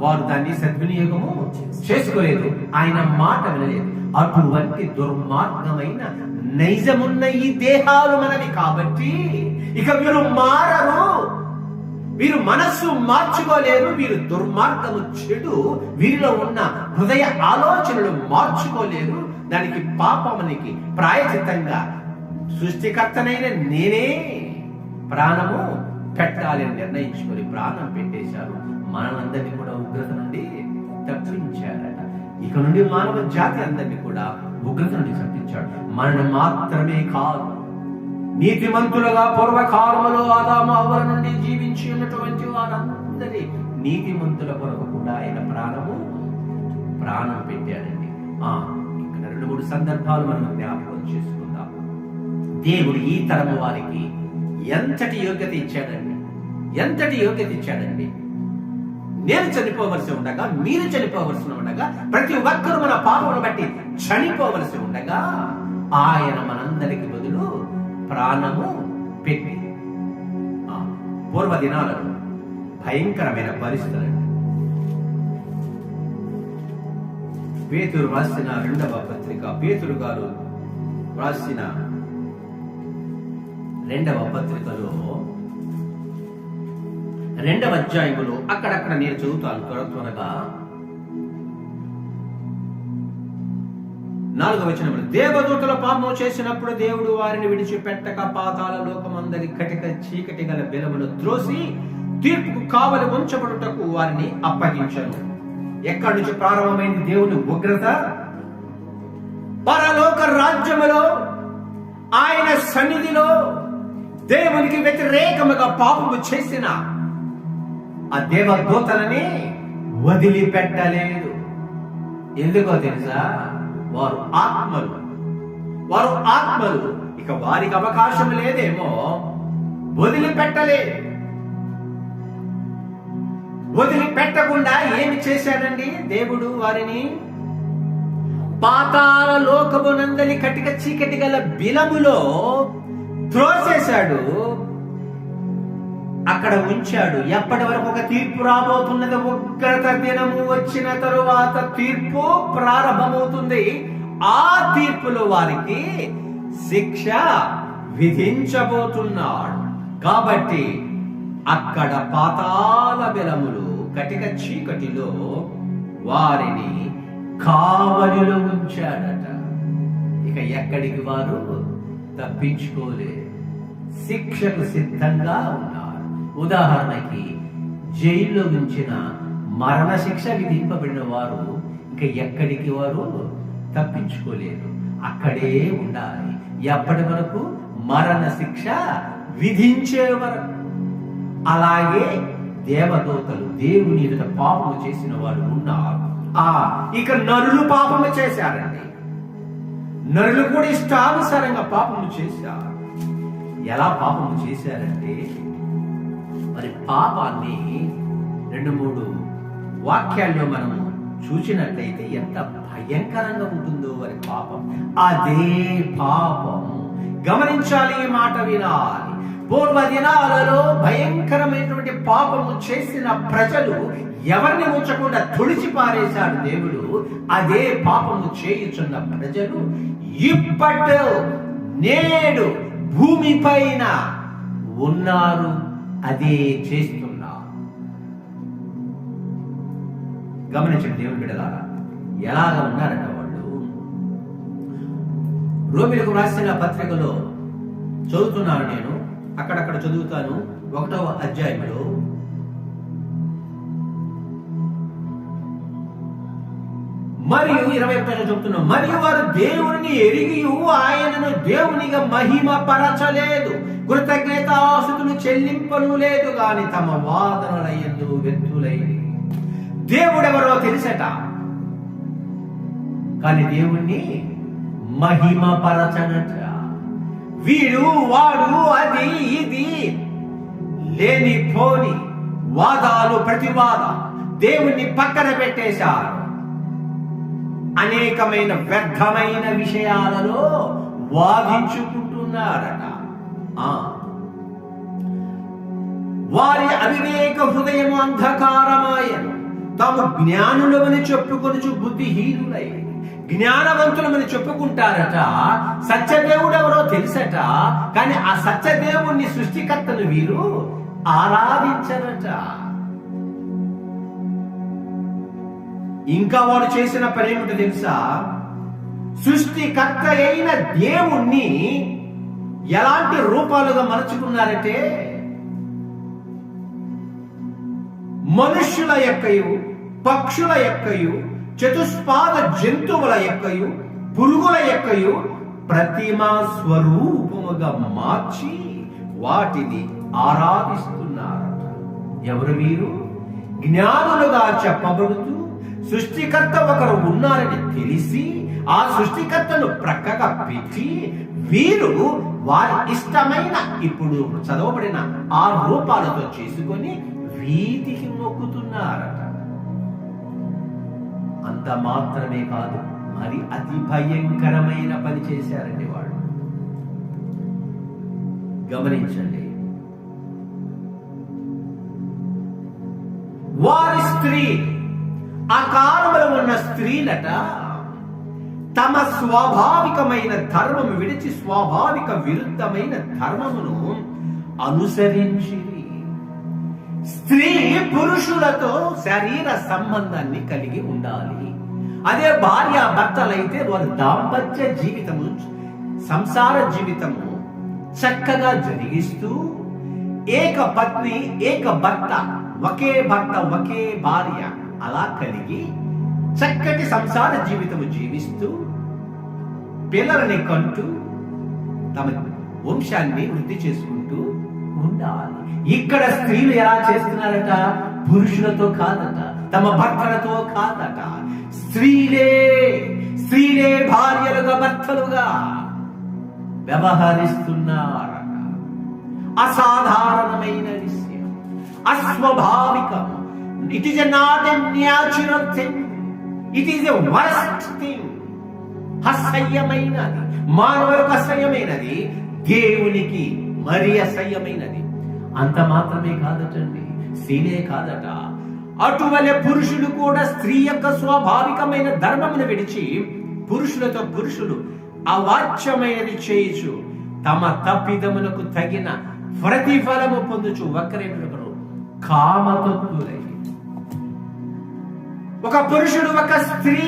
Speaker 2: వారు దాన్ని సద్వినియోగము చేసుకోలేదు. ఆయన మాట వినలేదు. అటువంటి దుర్మార్గమైన నైజమున్న ఈ దేహాలు మనవి కాబట్టి ఇక వీరు మారరు, వీరు మనస్సు మార్చుకోలేరు. వీరు దుర్మార్గము, చెడు వీరిలో ఉన్న హృదయ ఆలోచనలు మార్చుకోలేరు. దానికి పాపమునికి ప్రాయచిత్తంగా సృష్టికర్తనైన నేనే ప్రాణము పెట్టాలని నిర్ణయించుకొని ప్రాణం పెట్టేశారు. మనలందరినీ కూడా ఉగ్రత నుండి తప్పించారట. ఇక నుండి మానవ జాతి అందరినీ కూడా ఉగ్రత నుండి తప్పించాడు. మనల్ని మాత్రమే కాదు, నీతిమంతులుగా పూర్వకాలములో ఆదాము హవ్వల నుండి జీవించి ఉన్నటువంటి వారందరి నీతిమంతుల కొరకు కూడా ఆయన ప్రాణం పెట్టాడండి. ఇక్కడ 2-3 సందర్భాలు మనం జ్ఞాపకం చేసుకుందాం. దేవుడు ఈ తరము వారికి ఎంతటి యోగ్యత ఇచ్చాడండి. నేను చనిపోవలసి ఉండగా, మీరు చనిపోవలసి ఉండగా, ప్రతి ఒక్కరు మన పాపమును బట్టి చనిపోవలసి ఉండగా ఆయన మనందరికి బదులు ప్రాణము పెట్టి, పూర్వ దినాలలో భయంకరమైన పరిస్థితులు. పేతురు రాసిన 2వ పత్రిక, పేతురు గారు రాసిన 2వ పత్రికలో 2వ అధ్యాయములో అక్కడక్కడ నేను చదువుతాను త్వరగా. 4వ వచనములో, దేవదూతల పాపము చేసినప్పుడు దేవుడు వారిని విడిచిపెట్టక పాతాళ లోకమందరి కటిక చీకటి గల బెలమును త్రోసి తీర్పుకు కావలి ఉంచబడుటకు వారిని అప్పగించాను. ఎక్కడి నుంచి ప్రారంభమైంది దేవుని ఉగ్రత? పరలోక రాజ్యములో ఆయన సన్నిధిలో దేవునికి వ్యతిరేకముగా పాపము చేసిన ఆ దేవదూతలని వదిలిపెట్టలేదు. ఎందుకో తెలుసా? వారు ఆత్మలు. ఇక వారికి అవకాశం లేదేమో, వదిలిపెట్టకుండా ఏమి చేశాడండి దేవుడు? వారిని పాతాళ లోకమునందలి కటిక చీకటి గల బిలములో త్రోసేశాడు, అక్కడ ఉంచాడు. ఎప్పటి వరకు? ఒక తీర్పు రాబోతున్నది. ఉగ్రత దినము వచ్చిన తరువాత తీర్పు ప్రారంభమవుతుంది. ఆ తీర్పులో వారికి శిక్ష విధించబోతున్నాడు. కాబట్టి అక్కడ పాతాళ బిలములు కటిక చీకటిలో వారిని కావలిలో ఉంచాడట. ఇక ఎక్కడికి వారు తప్పించుకోలేదు, శిక్షకు సిద్ధంగా ఉన్నారు. ఉదాహరణకి జైల్లో ఉంచిన మరణ శిక్ష విధింపబడిన వారు ఇక ఎక్కడికి వారు తప్పించుకోలేరు, అక్కడే ఉండాలి. ఎప్పటి వరకు? మరణ శిక్ష విధించే వరకు. అలాగే దేవదూతలు దేవుని ఎదుట పాపము చేసిన వాళ్ళు ఉన్నారు. ఇక నరులు పాపము చేశారండి. నరులు కూడా ఇష్టానుసారంగా పాపము చేశారు. ఎలా పాపము చేశారంటే, మరి పాపాన్ని 2-3 వాక్యాల్లో మనము చూసినట్లయితే ఎంత భయంకరంగా ఉంటుందో వారి పాపం. అదే పాపం. గమనించాలి, ఈ మాట వినాలి. పూర్వ దినాలలో భయంకరమైనటువంటి పాపము చేసిన ప్రజలు ఎవరిని ఉంచకుండా తుడిచి పారేశాడు దేవుడు. అదే పాపము చేయుచున్న ప్రజలు ఇప్పటి నేడు భూమి పైన ఉన్నారు, అదే చేస్తున్నారు. గమనించండి దేవుని బిడ్డలారా, ఎలాగ ఉన్నారంట వాళ్ళు. రోమీయులకు రాసిన పత్రికలో చదువుతున్నాను నేను, అక్కడక్కడ చదువుతాను. 1వ అధ్యాయంలో మరియు 21 చెప్తున్నాం, మరియు వారు దేవుని ఎరిగి ఆయనను దేవునిగా మహిమ పరచలేదు, కృతజ్ఞతాస్తుతులు చెల్లింపను లేదు గాని తమ వాదనలయందు వ్యక్తులై. దేవుడెవరో తెలుసట, కానీ దేవుణ్ణి మహిమ పరచనట. వీడు వాడు అది ఇది లేనిపోని వాదాలు ప్రతివాద దేవుణ్ణి పక్కన పెట్టేశారు. అనేకమైన వ్యర్థమైన విషయాలలో వాదించుకుంటున్నారట. వారి అవివేక హృదయము అంధకారమాయను, తాము జ్ఞానులమని చెప్పుకొనుచు బుద్ధిహీనులై. జ్ఞానవంతులమని చెప్పుకుంటారట, సత్యదేవుడు ఎవరో తెలుసట, కానీ ఆ సత్యదేవుణ్ణి సృష్టికర్తను వీరు ఆరాధించరట. ఇంకా వాడు చేసిన పని ఏమిటో తెలుసా? సృష్టికర్త అయిన దేవుణ్ణి ఎలాంటి రూపాలుగా మలుచుకున్నారంటే, మనుష్యుల యొక్కయు, పక్షుల యొక్కయు, చతుష్పాద జంతువుల యొక్కయు, పురుగుల యొక్కయు ప్రతిమా స్వరూపముగా మార్చి వాటిని ఆరాధిస్తున్నారట. ఎవరు వీరు? జ్ఞానులుగా చెప్పబడుతూ సృష్టికర్త ఒకరు ఉన్నారని తెలిసి ఆ సృష్టికర్తను ప్రక్కగా పెట్టి వీరు వారి ఇష్టమైన ఇప్పుడు చదవబడిన ఆ రూపాలతో చేసుకొని వీటికి మొక్కుతున్నారట. అంత మాత్రమే కాదు, మరి అతి భయంకరమైన పని చేశారండి వాళ్ళు. గమనించండి, వారి స్త్రీ, ఆ కాలంలో ఉన్న స్త్రీలట తమ స్వాభావికమైన ధర్మము విడిచి స్వాభావిక విరుద్ధమైన ధర్మమును అనుసరించి స్త్రీ పురుషులతో శరీర సంబంధాన్ని కలిగి ఉండాలి. అదే భార్య భర్తలైతే వారి దాంపత్య జీవితము, సంసార జీవితము చక్కగా జరిగిస్తూ ఏక పత్ని ఏక భర్త, ఒకే భర్త ఒకే భార్య అలా కలిగి చక్కటి సంసార జీవితము జీవిస్తూ పిల్లలని కంటూ తమ వంశాన్ని వృద్ధి చేసుకుంటూ ఉండాలి. ఇక్కడ స్త్రీలు ఎలా చేస్తున్నారట? పురుషులతో కాదట, తమ భర్తలతో కాదట, స్త్రీలే భార్యలుగా భర్తలుగా వ్యవహరిస్తున్నారట. అసాధారణమైన విషయం, అస్వాభావికం. It is not a natural thing, it is a worst thing. అసహ్యమైనది, మానవులకు అసహ్యమైనది, దేవునికి మరి అసహ్యమైనది. అంత మాత్రమే కాదటండి, స్త్రీలే కాదట, అటువలే పురుషులు కూడా స్త్రీ యొక్క స్వాభావికమైన ధర్మమును విడిచి పురుషులతో పురుషులు అవాచ్యమైనది చేయుచు తమ తప్పిదములకు తగిన ప్రతిఫలము పొందుచు ఒకరినొకరు కామతత్తులై. ఒక పురుషుడు ఒక స్త్రీ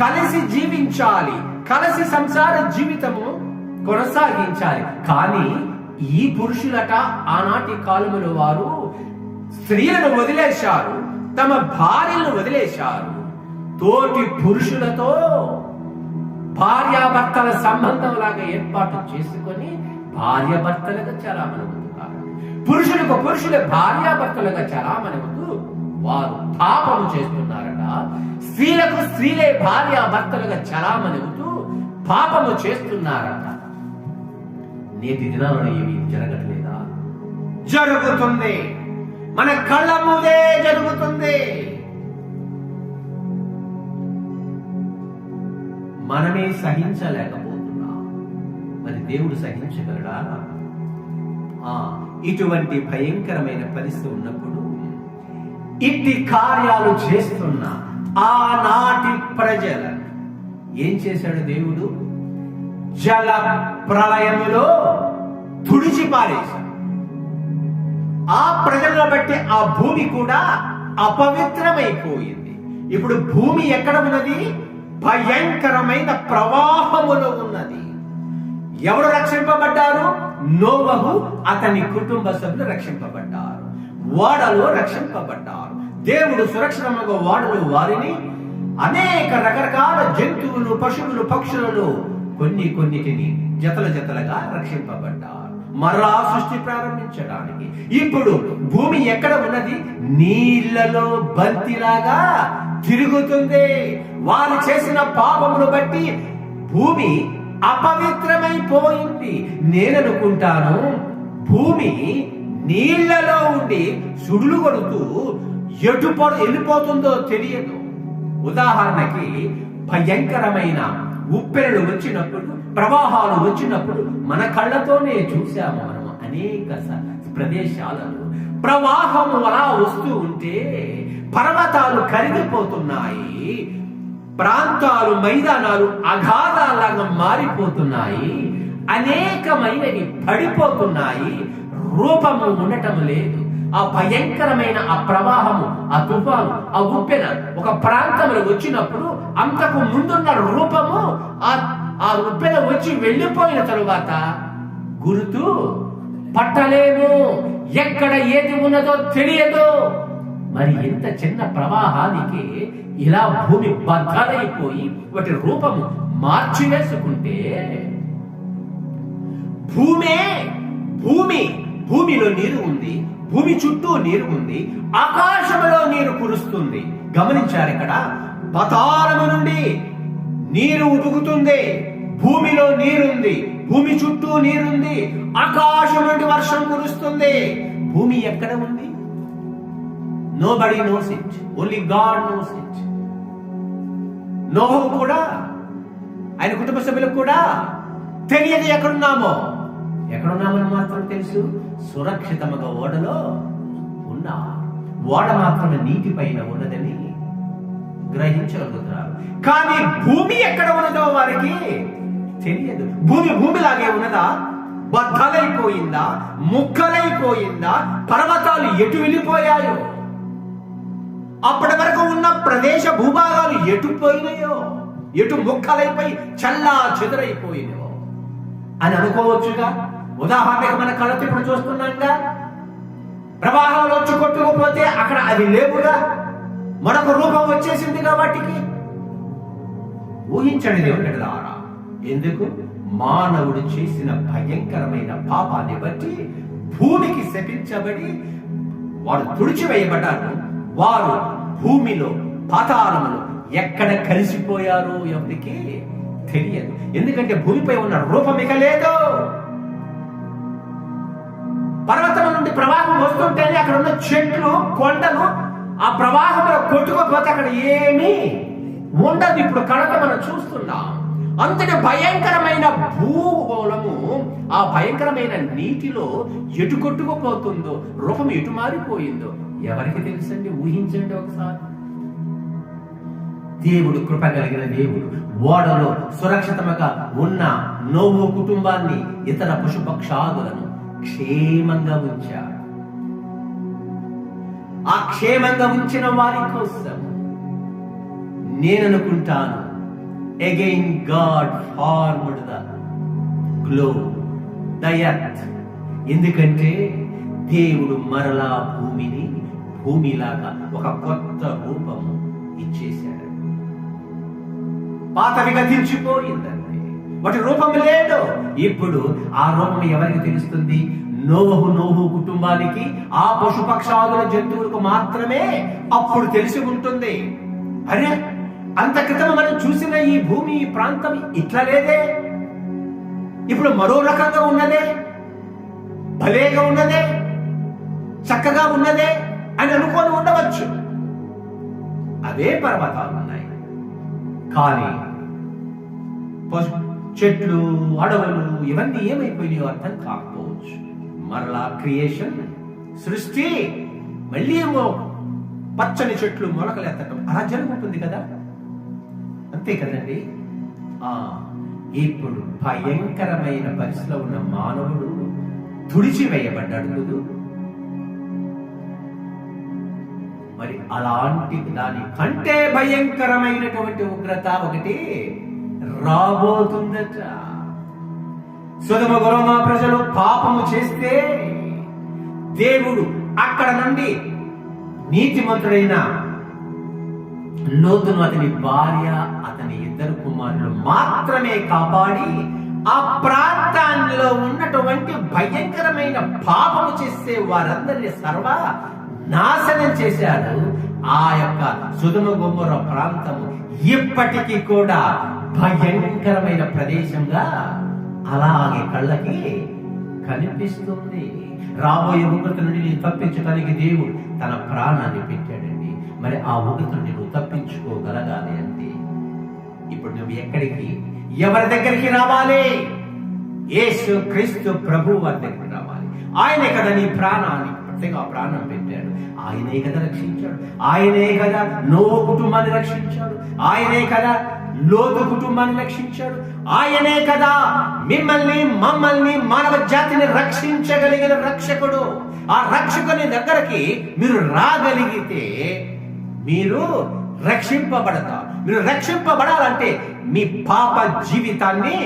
Speaker 2: కలిసి జీవించాలి, కలిసి సంసార జీవితము కొనసాగించాలి. కానీ ఈ పురుషులట ఆనాటి కాలములో వారు స్త్రీలను వదిలేశారు, తమ భార్యలను వదిలేశారు, తోటి పురుషులతో భార్యాభర్తల సంబంధం లాగా ఏర్పాటు చేసుకొని భార్యాభర్తలుగా చలామణవుతున్నారు. పురుషులకు పురుషులే భార్యాభర్తలుగా చలామణవుతూ వారు పాపము చేస్తున్నారట. స్త్రీలకు స్త్రీలే భార్యాభర్తలుగా చలామణవుతూ పాపము చేస్తున్నారట. నేటి దినాలలో ఏమి జరగట్లేదా? జరుగుతుంది, మన కళ్ళ ముందే జరుగుతుంది. మనమే సహించలేకపోతున్నాం, మరి దేవుడు సహించగలడా? ఇటువంటి భయంకరమైన పరిస్థితి ఉన్నప్పుడు ఇట్టి కార్యాలు చేస్తున్న ఆనాటి ప్రజల ఏం చేశాడు దేవుడు? జల ప్రళయములో తుడిచి పారేశాడు. ఆ ప్రజలను బట్టి ఆ భూమి కూడా అపవిత్రమైపోయింది. ఇప్పుడు భూమి ఎక్కడ ఉన్నది? భయంకరమైన ప్రవాహములో ఉన్నది. ఎవరు రక్షింపబడ్డారు? నోవహు అతని కుటుంబ సభ్యులు రక్షింపబడ్డారు, ఓడలో రక్షింపబడ్డారు. దేవుడు సురక్షితంగా ఓడలో వారిని అనేక రకరకాల జంతువులు, పశువులు, పక్షులను కొన్నిటిని జతలుగా రక్షింపబడ్డారు మరలా సృష్టి ప్రారంభించడానికి. ఇప్పుడు భూమి ఎక్కడ ఉన్నది? నీళ్లలో బంతిలాగా తిరుగుతుంది. వారు చేసిన పాపమును బట్టి భూమి అపవిత్రమైపోయింది. నేననుకుంటాను, భూమి నీళ్లలో ఉండి సుడులు కొడుతూ ఎటు వెళ్ళిపోతుందో తెలియదు. ఉదాహరణకి భయంకరమైన ఉప్పెనలు వచ్చినప్పుడు, ప్రవాహాలు వచ్చినప్పుడు మన కళ్ళతోనే చూసాము మనం అనేక ప్రదేశాలలో. ప్రవాహము అలా వస్తూ ఉంటే పర్వతాలు కరిగిపోతున్నాయి, ప్రాంతాలు, మైదానాలు అగాధాలాగా మారిపోతున్నాయి, అనేకమైనవి పడిపోతున్నాయి, రూపము ఉండటం లేదు. ఆ భయంకరమైన ఆ ప్రవాహము, ఆ తుఫాను, ఆ ఉప్పెన ఒక ప్రాంతంలో వచ్చినప్పుడు అంతకు ముందున్న రూపము ఆ ఉప్పెన వచ్చి వెళ్ళిపోయిన తరువాత గుర్తు పట్టలేము, ఎక్కడ ఏది ఉన్నదో తెలియదు. మరి ఎంత చిన్న ప్రవాహానికి ఇలా భూమి బద్దలైపోయి వాటి రూపము మార్చివేసుకుంటే, భూమిలో నీరు ఉంది, భూమి చుట్టూ నీరు ఉంది, ఆకాశంలో నీరు కురుస్తుంది. గమనించారు, ఇక్కడ పతాళము నుండి నీరు ఉడుకుతుంది, భూమిలో నీరుంది, భూమి చుట్టూ నీరుంది, ఆకాశం నుండి వర్షం కురుస్తుంది. భూమి ఎక్కడ ఉంది? Nobody knows it, only God knows it. నోహు కూడా, ఆయన కుటుంబ సభ్యులకు కూడా తెలియదు ఎక్కడున్నామని మాత్రం తెలుసు. సురక్షితముగా ఓడలో ఉన్నా, ఓడ మాత్రమే నీటి పైన ఉన్నదని గ్రహించగలుగుతున్నారు. కానీ భూమి ఎక్కడ ఉన్నదో వారికి తెలియదు. భూమిలాగే ఉన్నదా? బద్దలైపోయిందా? ముక్కలైపోయిందా? పర్వతాలు ఎటు వెళ్ళిపోయాయో, అప్పటి వరకు ఉన్న ప్రదేశ భూభాగాలు ఎటు పోయినాయో, ఎటు ముక్కలైపోయి చల్లా చెదురైపోయినాయో అని అనుకోవచ్చుగా. ఉదాహరణకు మన కళ్ళతో ఇప్పుడు చూస్తున్నాంగా, ప్రవాహాలు వచ్చి కొట్టుకోపోతే అక్కడ అది లేవుగా, మరొక రూపం వచ్చేసింది కాబట్టి. ఊహించండి దేవుడి ద్వారా, ఎందుకు? మానవుడు చేసిన భయంకరమైన పాపాన్ని బట్టి భూమికి శపించబడి వారు తుడిచివేయబడ్డారు. వారు భూమిలో, పాతాళములో ఎక్కడ కలిసిపోయారో ఎవరికి తెలియదు. ఎందుకంటే భూమిపై ఉన్న రూపం ఇక లేదు. పర్వతం నుండి ప్రవాహం వస్తుంటేనే అక్కడ ఉన్న చెట్లు, కొండలు ఆ ప్రవాహంలో కొట్టుకోపోతే అక్కడ ఏమీ ఉండదు. ఇప్పుడు కనుక మనం చూస్తున్నాం. అంతటి భయంకరమైన భూగోళము, ఆ భయంకరమైన నీటిలో ఎటు కొట్టుకుపోతుందో, రూపం ఎటు మారిపోయిందో ఎవరికి తెలుసండి? ఊహించండి ఒకసారి. దేవుడు కృప కలిగిన దేవుడు ఓడలో సురక్షితంగా ఉన్న నోహు కుటుంబాన్ని, ఇతర పశుపక్షాదులను క్షేమంగా ఉంచాడు. ఆ క్షేమంగా ఉంచిన వారి కోసం నేననుకుంటాను, again God formed the globe, the earth. ఎందుకంటే దేవుడు మరలా భూమిలాగా ఒక కొత్త రూపము ఇచ్చేశాడు. పాతవి గతించిపోయిందండి, వాటి రూపం లేదు. ఇప్పుడు ఆ రూపం ఎవరికి తెలుస్తుంది? నోహు కుటుంబానికి, ఆ పశుపక్షాదుల జంతువులకు మాత్రమే అప్పుడు తెలిసి ఉంటుంది. అరే, అంత క్రితం మనం చూసిన ఈ భూమి, ఈ ప్రాంతం ఇట్లా లేదే, ఇప్పుడు మరో రకంగా ఉన్నదే, భలేగా ఉన్నదే, చక్కగా ఉన్నదే అని అనుకొని ఉండవచ్చు. అవే పర్వతాలు ఉన్నాయి, కానీ చెట్లు, అడవులు ఇవన్నీ ఏమైపోయినాయో అర్థం కాకపోవచ్చు. మరలా క్రియేషన్, సృష్టి, మళ్ళీ ఏమో పచ్చని చెట్లు మొలకలు ఎత్తడం అలా జరుగుతుంది కదా, అంతే కదండి. ఇప్పుడు భయంకరమైన పరిస్థితిలో ఉన్న మానవుడు తుడిచివేయబడ్డాడు కదా. మరి అలాంటి దాని కంటే భయంకరమైనటువంటి ఉగ్రత ఒకటి రాబోతుందట. సొదొమ గొమొర్రా ప్రజలు పాపము చేస్తే దేవుడు అక్కడ నుండి నీతిమంతుడైన లోతును, అతని భార్య, అతని 2 కుమారులు మాత్రమే కాపాడి ఆ ప్రాంతాల్లో ఉన్నటువంటి భయంకరమైన పాపము చేసే వారందరినీ సర్వ నాశనం చేశాడు. ఆ యొక్క సొదొమ గొమొర్రా ప్రాంతము ఇప్పటికీ కూడా భయంకరమైన ప్రదేశంగా అలాగే కళ్ళకి కనిపిస్తుంది. రాబోయే ఉగ్రత నుండి నేను తప్పించడానికి దేవుడు తన ప్రాణాన్ని పెట్టాడండి. మరి ఆ ఉగ్రత నుండి నువ్వు తప్పించుకోగలగాలి అంటే ఇప్పుడు నువ్వు ఎక్కడికి, ఎవరి దగ్గరికి రావాలి? యేసు క్రీస్తు ప్రభు వారి దగ్గరికి రావాలి. ఆయనే కదా నీ ప్రాణాన్ని ప్రత్యేక ప్రాణం పెట్టాడు. ఆయనే కదా రక్షించాడు. ఆయనే కదా నోవహు కుటుంబాన్ని రక్షించాడు. ఆయనే కదా లోతు కుటుంబాన్ని రక్షించాడు. ఆయనే కదా మిమ్మల్ని, మమ్మల్ని, మానవ జాతిని రక్షించగలిగిన రక్షకుడు. ఆ రక్షకుని దగ్గరికి మీరు రాగలిగితే మీరు రక్షింపబడతారు. మీరు రక్షింపబడాలంటే మీ పాప జీవితాన్ని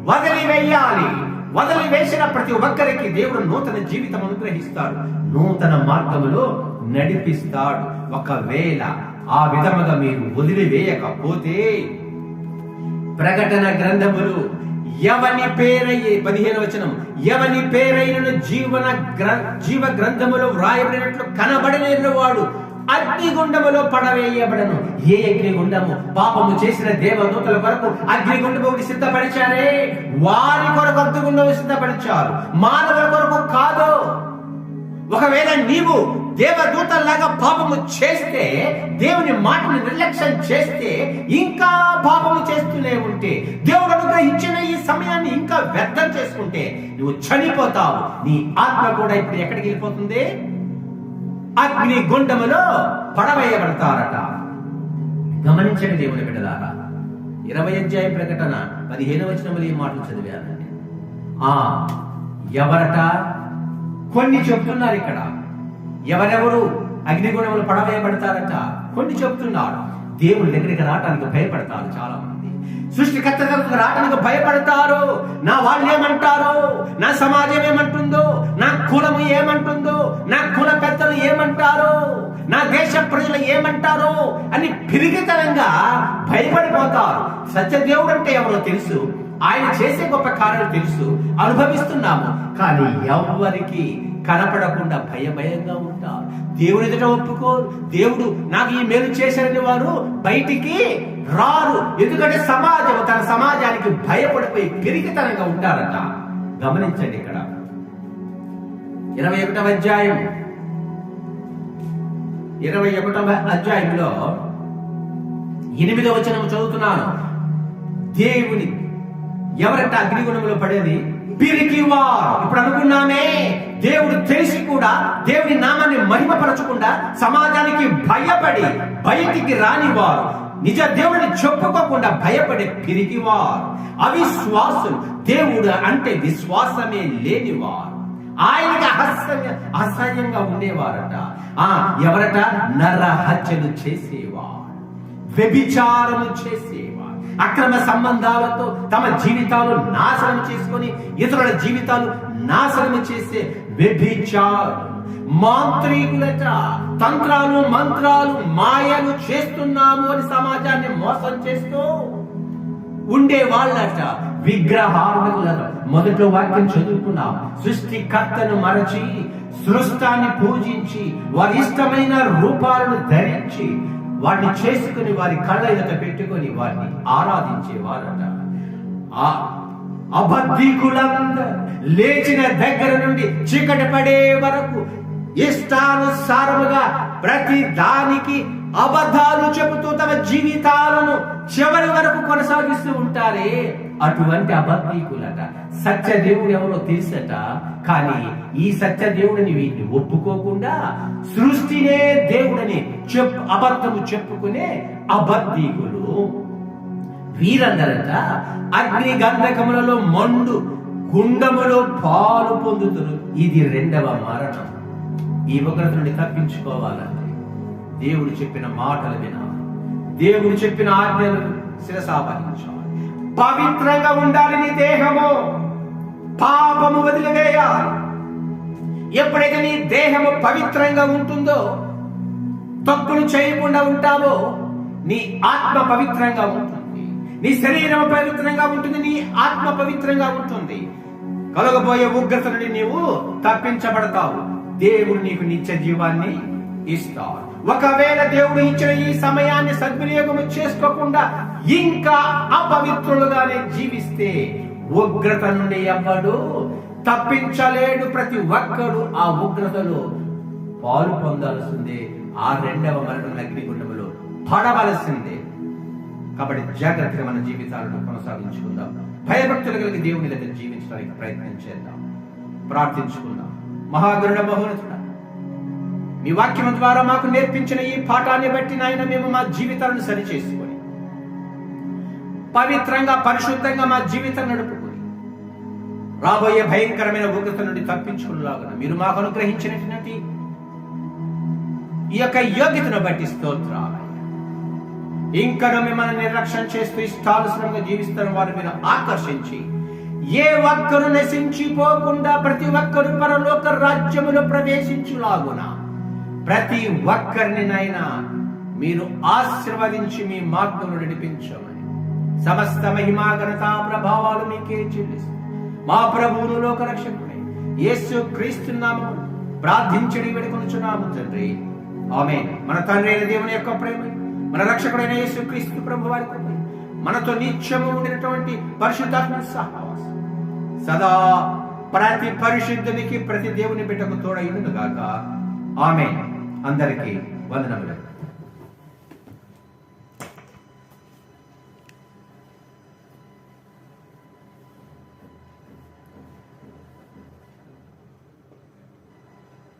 Speaker 2: వదిలివేయాలి. వదిలివేసిన ప్రతి ఒక్కరికి దేవుడు నూతన జీవితం అనుగ్రహిస్తాడు, నూతన మార్గములో నడిపిస్తాడు. ఒకవేళ ఆ విధముగా మీరు వదిలివేయకపోతే ప్రకటన గ్రంథములు ఎవని పేరయ్యే 15వ వచనం, ఎవని పేరైన జీవ గ్రంథములో వ్రాయబడినట్లు కనబడలేని వాడు అగ్నిగుండములో పడవేయబడను. ఏ అగ్నిగుండము? పాపము చేసిన దేవదూతల కొరకు అగ్నిగుండము ఒకటి సిద్ధపరిచారే, వారి కొరకు అగ్నిగుండము సిద్ధపరిచారు, మానవుల కొరకు కాదు. ఒకవేళ నీవు దేవదూతల్లాగా పాపము చేస్తే, దేవుని మాటను నిర్లక్ష్యం చేస్తే, ఇంకా పాపము చేస్తూనే ఉంటే, దేవుడు అనుగ్రహించిన ఈ సమయాన్ని ఇంకా వ్యర్థం చేసుకుంటే నువ్వు చనిపోతావు. నీ ఆత్మ కూడా ఇప్పుడు ఎక్కడికి వెళ్ళిపోతుంది? అగ్ని గుండములో పడవేయబడతారట. గమనించండి దేవుని బిడ్డలారా, 20వ అధ్యాయం ప్రకటన 15వ వచనంలో ఈ మాటలు చదివానండి. ఎవరట? కొన్ని చెప్తున్నారు ఇక్కడ. ఎవరెవరు అగ్నిగుండములు పడవేయబడతారట? కొన్ని చెప్తున్నారు. దేవుని దగ్గరికి రావటానికి భయపడతారు చాలా మంది. సృష్టికర్త దగ్గరికి రావటానికి భయపడతారు. నా వాళ్ళు ఏమంటారో, నా సమాజం ఏమంటుందో, నా కులము ఏమంటుందో, నా కుల పెద్దలు ఏమంటారో, నా దేశ ప్రజలు ఏమంటారో అని పిరిగితనంగా భయపడిపోతారు. సత్యదేవుడు అంటే ఎవరో తెలుసు, ఆయన చేసే గొప్ప కార్యాలు తెలుసు, అనుభవిస్తున్నాము. కానీ ఎవరికి కనపడకుండా భయంగా ఉంటారు. దేవుని ఎదుట ఒప్పుకోరు. దేవుడు నాకు ఈ మేలు చేశారని వారు బయటికి రారు. ఎందుకంటే సమాజం తన సమాజానికి భయపడిపోయి పిరికితనంగా ఉంటారట. గమనించండి ఇక్కడ 21వ అధ్యాయం 21వ అధ్యాయంలో 8వ వచనం చదువుతున్నాను. దేవుని ఎవరంటే అగ్నిగుండంలో పడేది? పిరికివారు. ఇప్పుడు అనుకున్నామే, దేవుడు తెలిసి కూడా దేవుని నామాన్ని మహిమపరచకుండా సమాజానికి భయపడి బయటికి రానివారు, నిజ దేవుడిని చెప్పుకోకుండా భయపడే పిరికివారు, అవిశ్వాసులు, దేవుడు అంటే విశ్వాసమే లేనివారు, ఆయనకి అసహ్యంగా ఉండేవారట. ఎవరట? నరహత్యలు చేసేవారు, వ్యభిచారము చేసేవారు, అక్రమ సంబంధాలతో తమ జీవితాలు నాశనం చేసుకొని ఇతరుల జీవితాలు నాశనం చేసే వ్యభిచారు, మాంత్రికులట, తంత్రాలు మంత్రాలు మాయలు చేస్తున్నాము అని సమాజాన్ని మోసం చేస్తూ ఉండే వాళ్ళట. విగ్రహార్పకులట. మొదట్లో వాక్యం చదువుకున్నాం. సృష్టికర్తను మరచి సృష్టాన్ని పూజించి వారి ఇష్టమైన రూపాలను ధరించి వాటిని చేసుకుని వారి కళ్ళ ఎదుట పెట్టుకొని వారిని ఆరాధించేవారట. అబద్ధికులందరూ లేచిన దగ్గర నుండి చీకటి పడే వరకు ఇష్టానుసారముగా ప్రతి దానికి అబద్ధాలు చెబుతూ తమ జీవితాలను చివరి వరకు కొనసాగిస్తూ ఉంటారే, అటువంటి అబద్ధికులట. సత్య దేవుడు ఎవరో తెలుసట, కానీ ఈ సత్య దేవుడిని వీటిని ఒప్పుకోకుండా సృష్టినే దేవుడని అబద్ధము చెప్పుకునే అబద్ధికులు వీరందరట అగ్ని గంధకములలో మండు గుండములో పాలు పొందుతురు. ఇది 2వ మరణం. ఈ ఉగ్రత నుండి తప్పించుకోవాలంటే దేవుడు చెప్పిన మాటలు వినాలి, దేవుడు చెప్పిన ఆజ్ఞలను శిరసావహించాలి. పవిత్రంగా ఉండాలి నీ దేహము, పాపము వదిలివేయాలి. ఎప్పుడైతే నీ దేహము పవిత్రంగా ఉంటుందో, తప్పులు చేయకుండా ఉంటావో, నీ ఆత్మ పవిత్రంగా ఉంటుంది, నీ శరీరం పవిత్రంగా ఉంటుంది, నీ ఆత్మ పవిత్రంగా ఉంటుంది. కలగబోయే ఉగ్రత నుండి నీవు తప్పించబడతావు. దేవుడు నీకు నిత్య జీవాన్ని ఇస్తాడు. ఒకవేళ దేవుడు ఇచ్చిన ఈ సమయాన్ని సద్వినియోగం చేసుకోకుండా ఇంకా అపవిత్రులుగానే జీవిస్తే ఉగ్రత నుండి ఎవ్వడు తప్పించలేడు. ప్రతి ఒక్కడు ఆ ఉగ్రతలో పాలు పొందాల్సిందే, ఆ రెండవ మరణం అగ్నిగుండములో పడవలసిందే. కాబట్టి జాగ్రత్తగా మన జీవితాలను కొనసాగించుకుందాం. భయభక్తులు కలిగి దేవుని దగ్గర జీవించడానికి ప్రయత్నం చేద్దాం. ప్రార్థించుకుందాం. మహాగరుడ మహోన్నతుడా, మీ వాక్యం ద్వారా మాకు నేర్పించిన ఈ పాఠాన్ని బట్టి నాయన మేము మా జీవితాలను సరిచేసుకొని పవిత్రంగా పరిశుద్ధంగా మా జీవితం నడుపుకొని రాబోయే భయంకరమైన ఉగ్రత నుండి తప్పించుకునేలాగా మీరు మాకు అనుగ్రహించినటువంటి ఈ యొక్క యోగ్యతను బట్టి స్తోత్రాలు. ఇంకా మిమ్మల్ని నిర్లక్ష్యం చేస్తూ ఇష్టానుసరంగా జీవిస్తున్న వారు మీరు ఆకర్షించి ఏ ఒక్కరు నశించిపోకుండా ప్రతి ఒక్కరు పరలోక రాజ్యములో ప్రవేశించులాగున ప్రతి ఒక్కరిని నైనా మీరు ఆశీర్వదించి మీ మార్గంలో నడిపించమని సమస్త మహిమా ఘనతా ప్రభావాలు మీకే చెల్లిస్తూ మా ప్రభువును లోక రక్షకుడైన యేసు క్రీస్తు నామమున ప్రార్థించడి వేడుకొనుచున్నాము తండ్రి, ఆమేన్. మన తండ్రి అయిన దేవుని యొక్క ప్రేమ, మన రక్షకుడైన యేసు క్రీస్తు ప్రభు వారి కృప, మనతో నిత్యము ఉండినటువంటి పరిశుద్ధాత్మ సహవాసం సదా ప్రతి పరిశుద్ధునికి ప్రతి దేవుని బిడ్డకు తోడైనది గాక. ఆమేన్. అందరికీ వందనములు.